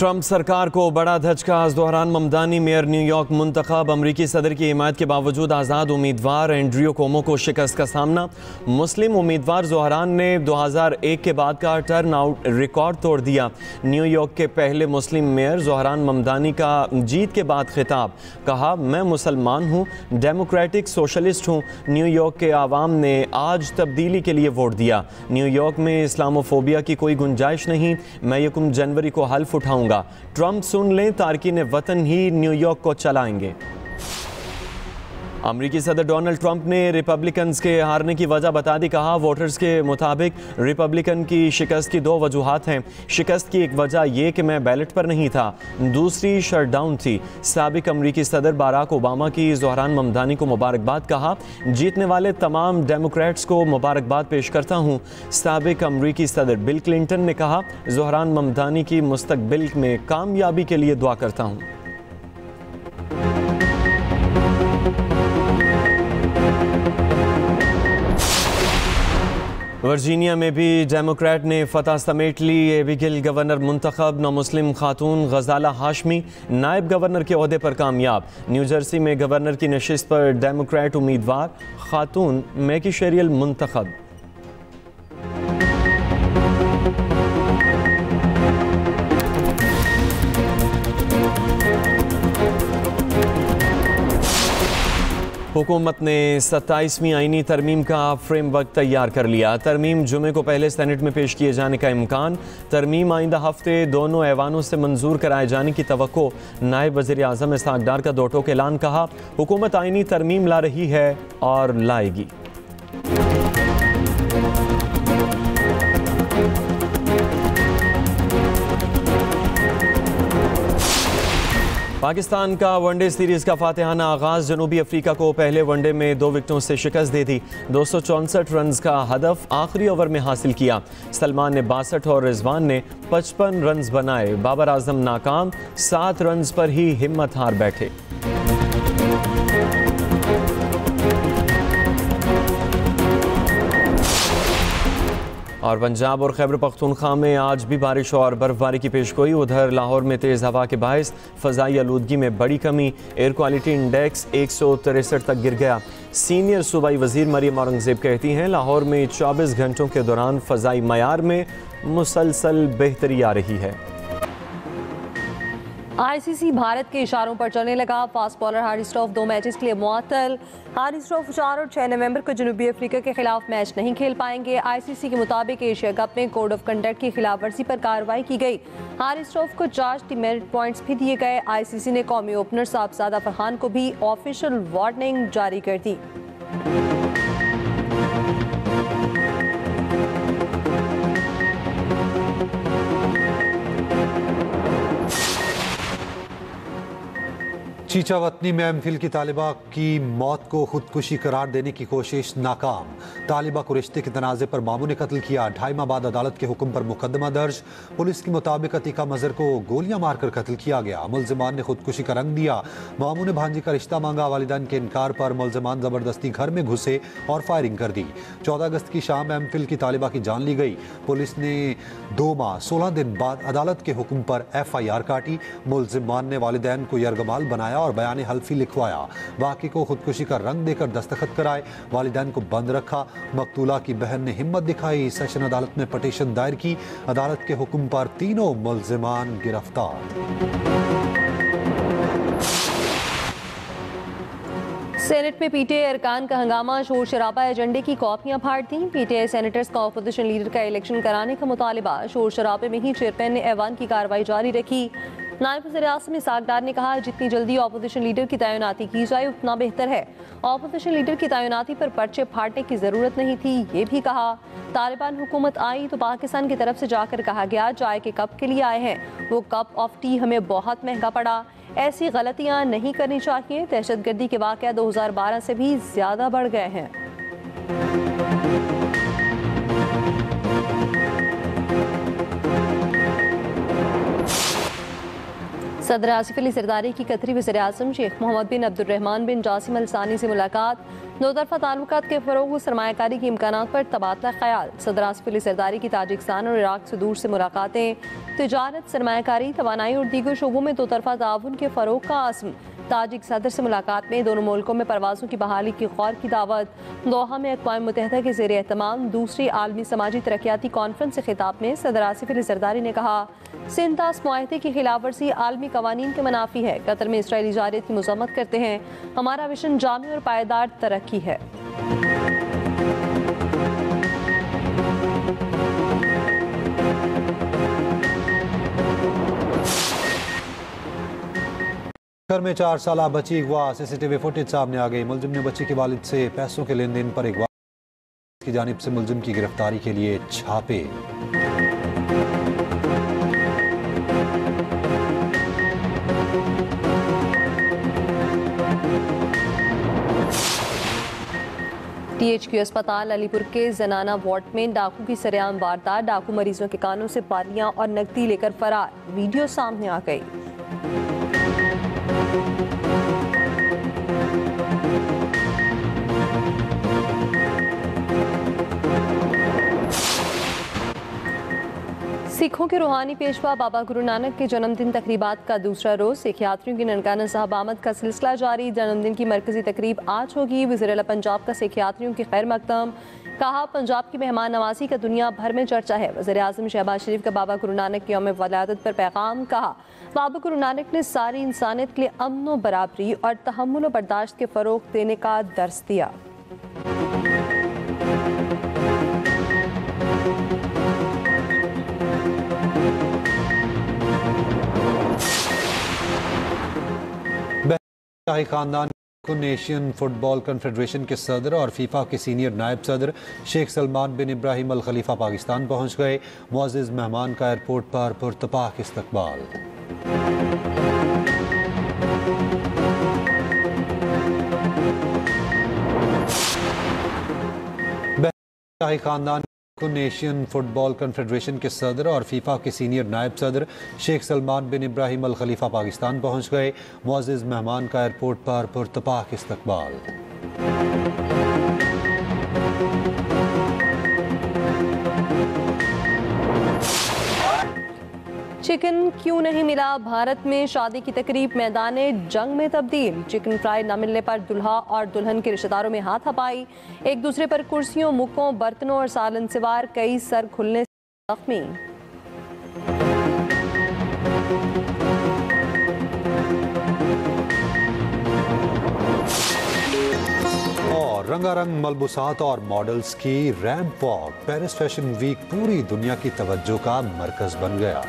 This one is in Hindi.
ट्रंप सरकार को बड़ा धचका। दौरान ममदानी मेयर न्यूयॉर्क मुंतखब। अमरीकी सदर की हिमायत के बावजूद आज़ाद उम्मीदवार एंड्रयू कोमो को शिकस्त का सामना। मुस्लिम उम्मीदवार ज़ोहरान ने 2001 के बाद का टर्न आउट रिकॉर्ड तोड़ दिया। न्यूयॉर्क के पहले मुस्लिम मेयर ज़ोहरान ममदानी का जीत के बाद खिताब। कहा, मैं मुसलमान हूँ, डेमोक्रेटिक सोशलिस्ट हूँ। न्यूयॉर्क के आवाम ने आज तब्दीली के लिए वोट दिया। न्यूयॉर्क में इस्लामोफोबिया की कोई गुंजाइश नहीं। मैं 1 जनवरी को हल्फ उठाऊंगा। ट्रंप सुन लें, तारकीन वतन ही न्यूयॉर्क को चलाएंगे। अमरीकी सदर डोनाल्ड ट्रंप ने रिपब्लिकन्स के हारने की वजह बता दी। कहा, वोटर्स के मुताबिक रिपब्लिकन की शिकस्त की 2 वजूहात हैं। शिकस्त की एक वजह यह कि मैं बैलेट पर नहीं था, दूसरी शटडाउन थी। साबिक अमरीकी सदर बाराक ओबामा की ज़ोहरान ममदानी को मुबारकबाद। कहा, जीतने वाले तमाम डेमोक्रेट्स को मुबारकबाद पेश करता हूँ। साबिक अमरीकी सदर बिल क्लिंटन ने कहा, ज़ोहरान ममदानी की मुस्तकबिल में कामयाबी के लिए दुआ करता हूँ। वर्जीनिया में भी डेमोक्रेट ने फतह समेट ली। एबिगेल गवर्नर मुंतखब। नौ-मुस्लिम खातून गजाला हाशमी नायब गवर्नर के ओहदे पर कामयाब। न्यू जर्सी में गवर्नर की नशिस्त पर डेमोक्रेट उम्मीदवार खातून मैकी शेरियल मुंतखब। हुकूमत ने 27वीं आईनी तरमीम का फ्रेमवर्क तैयार कर लिया। तरमीम जुमे को पहले सेनेट में पेश किए जाने का इम्कान। तरमीम आइंदा हफ्ते दोनों ऐवानों से मंजूर कराए जाने की तवक्को। नायब वज़ीर आज़म इसहाक डार का 2 टोक ऐलान। कहा, हुकूमत आईनी तरमीम ला रही है और लाएगी। पाकिस्तान का वनडे सीरीज़ का फातिहाना आगाज़। जनूबी अफ्रीका को पहले वनडे में 2 विकेटों से शिकस्त दे दी। 264 रन का हदफ आखिरी ओवर में हासिल किया। सलमान ने 62 और रिजवान ने 55 रन बनाए। बाबर आजम नाकाम, 7 रन पर ही हिम्मत हार बैठे। और पंजाब और खैबर पख्तूनख्वा में आज भी बारिश और बर्फबारी की पेशगोई। उधर लाहौर में तेज़ हवा के बायस फ़ज़ाई आलूदगी में बड़ी कमी। एयर क्वालिटी इंडेक्स 163 तक गिर गया। सीनियर सूबाई वज़ीर मरियम औरंगज़ेब कहती हैं, लाहौर में 24 घंटों के दौरान फ़ज़ाई मयार में मुसलसल बेहतरी आ रही है। आईसीसी भारत के इशारों पर चलने लगा। फास्ट बॉलर हारी स्टॉफ 2 मैचेस के लिए मुअत्तल। हारी स्टॉफ 4 और 6 नवंबर को जनूबी अफ्रीका के खिलाफ मैच नहीं खेल पाएंगे। आईसीसी के मुताबिक एशिया कप में कोड ऑफ कंडक्ट की खिलाफवर्जी पर कार्रवाई की गई। हारी स्टॉफ को 4 डिमेरिट पॉइंट्स भी दिए गए। आईसीसी ने कौमी ओपनर साहबजादा फरहान को भी ऑफिशियल वार्निंग जारी कर दी। चीचावतनी में एमफिल की तालिबा की मौत को खुदकुशी करार देने की कोशिश नाकाम। तालिबा को रिश्ते के तनाज़े पर मामू ने कत्ल किया। 2.5 माह बाद अदालत के हुक्म पर मुकदमा दर्ज। पुलिस के मुताबिक अतीका मजहर को गोलियां मारकर कत्ल किया गया। मुल्जिमान ने खुदकुशी का रंग दिया। मामू ने भांजी का रिश्ता मांगा। वालिदैन के इनकार पर मुल्जिमान जबरदस्ती घर में घुसे और फायरिंग कर दी। 14 अगस्त की शाम एमफिल की तालिबा की जान ली गई। पुलिस ने 2 माह 16 दिन बाद अदालत के हुक्म पर FIR काटी। मुल्जिमान ने वालिदैन को यरगमाल बनाया और बयान हल्फी लिखवाया। वाक़े को खुदकुशी का रंग देकर दस्तखत कराए। वालिदैन को बंद रखा। मकतूला की बहन ने हिम्मत दिखाई। सेशन अदालत में पटिशन दायर की। अदालत के हुक्म पर तीनों मुल्जिमान गिरफ्तार। सेनेट में पीटीआई अरकान का हंगामा। शोर शराबा। एजेंडे की कॉपियां फाड़ दी। पीटीआई सेनेटर्स का अपोजिशन लीडर का इलेक्शन कराने का मुतालिबा। शोर शराबे में ही चेयरमैन ने ऐवान की कार्रवाई जारी रखी। नायब वज़ीर आज़म इसहाक डार ने कहा, जितनी जल्दी अपोजिशन लीडर की तैनाती की जाए उतना बेहतर है। अपोजिशन लीडर की तैनाती पर पर्चे फाड़ने की ज़रूरत नहीं थी। ये भी कहा, तालिबान हुकूमत आई तो पाकिस्तान की तरफ से जाकर कहा गया चाय के कप के लिए आए हैं, वो कप ऑफ टी हमें बहुत महंगा पड़ा। ऐसी गलतियाँ नहीं करनी चाहिए। दहशतगर्दी के वाक़या 2012 से भी ज़्यादा बढ़ गए हैं। सदर आसिफ अली जरदारी की कतरी वज़ीर आज़म शेख मोहम्मद बिन अब्दुर्रहमान बिन जासिम अल सानी से मुलाकात। दो तरफा ताल्लुकात के फ़रोग़ और सरमायाकारी की इम्कानात पर तबादला ख्याल। सदर आसिफ अली जरदारी की ताजिकिस्तान और इराक से दूर से मुलाकातें। तिजारत, सरमायाकारी, तवानाई और दीगर शोबों में दो तरफा ताउन के फ़रोग़ का आज़म। ताजिक सदर से मुलाकात में दोनों मुल्कों में परवाज़ों की बहाली की गौर की दावत। दोहा में अक़वाम मुत्तहिदा के ज़ेर एहतमाम दूसरी आलमी समाजी तरक्याती कॉन्फ्रेंस से खिताब में सदर आसिफ अली जरदारी ने कहा, सिंतास मुआहदे की खिलाफ वर्जी आलमी कवानीन के मनाफी है। कतर में इसराइली जारियत की मज़म्मत करते हैं। हमारा विशन जामी और पायदार तरक्की है। घर में 4 साला बच्ची अगवा, सीसीटीवी फुटेज सामने आ गई। मुलजिम ने बच्ची के वालिद से पैसों के लेन देन पर अगवा की जानिब से मुलजिम की गिरफ्तारी के लिए छापे। THQ अस्पताल अलीपुर के जनाना वार्ड में डाकू की सरेआम वारदात। डाकू मरीजों के कानों से पालियां और नकदी लेकर फरार। वीडियो सामने आ गई। सिखों के रूहानी पेशवा बाबा गुरु नानक के जन्मदिन तकरीबात का दूसरा रोज। सिख यात्रियों की ननकाना साहब आमद का सिलसिला जारी। जन्मदिन की मरकजी तकरीब आज होगी। वज़ीर-ए-आला पंजाब का सिख यात्रियों की खैर मकदम। कहा, पंजाब की मेहमान नवाजी का दुनिया भर में चर्चा है। वज़ीर आज़म शहबाज शरीफ का बाबा गुरु नानक के यौम वलादत पर पैगाम। कहा, बाबा गुरु नानक ने सारी इंसानियत के लिए अमन व बराबरी और तहम्मुल व बर्दाश्त के फ़रोग़ देने का दर्स दिया। शाही खानदान एशियन फुटबॉल कन्फेडरेशन के सदर और फीफा के सीनियर नायब सदर शेख सलमान बिन इब्राहिम अल खलीफा पाकिस्तान पहुंच गए। मुअज़्ज़िज़ मेहमान का एयरपोर्ट पर पुरतपाक इस्तकबाल। शाही खानदान एशियन फुटबॉल कन्फेडरेशन के सदर और फीफा के सीनियर नायब सदर शेख सलमान बिन इब्राहिम अल खलीफा पाकिस्तान पहुंच गए। मुअज़्ज़िज़ मेहमान का एयरपोर्ट पर पुरतपाक इस्तकबाल। चिकन क्यों नहीं मिला? भारत में शादी की तकरीब मैदाने जंग में तब्दील। चिकन फ्राई न मिलने पर दुल्हा और दुल्हन के रिश्तेदारों में हाथापाई। एक दूसरे पर कुर्सियों, मुक्कों, बर्तनों और सालन से वार। कई सर खुलने से जख्मी। और रंगारंग मलबूसात और मॉडल्स की ramp walk. Paris fashion week पूरी दुनिया की तवज्जो का मरकज बन गया।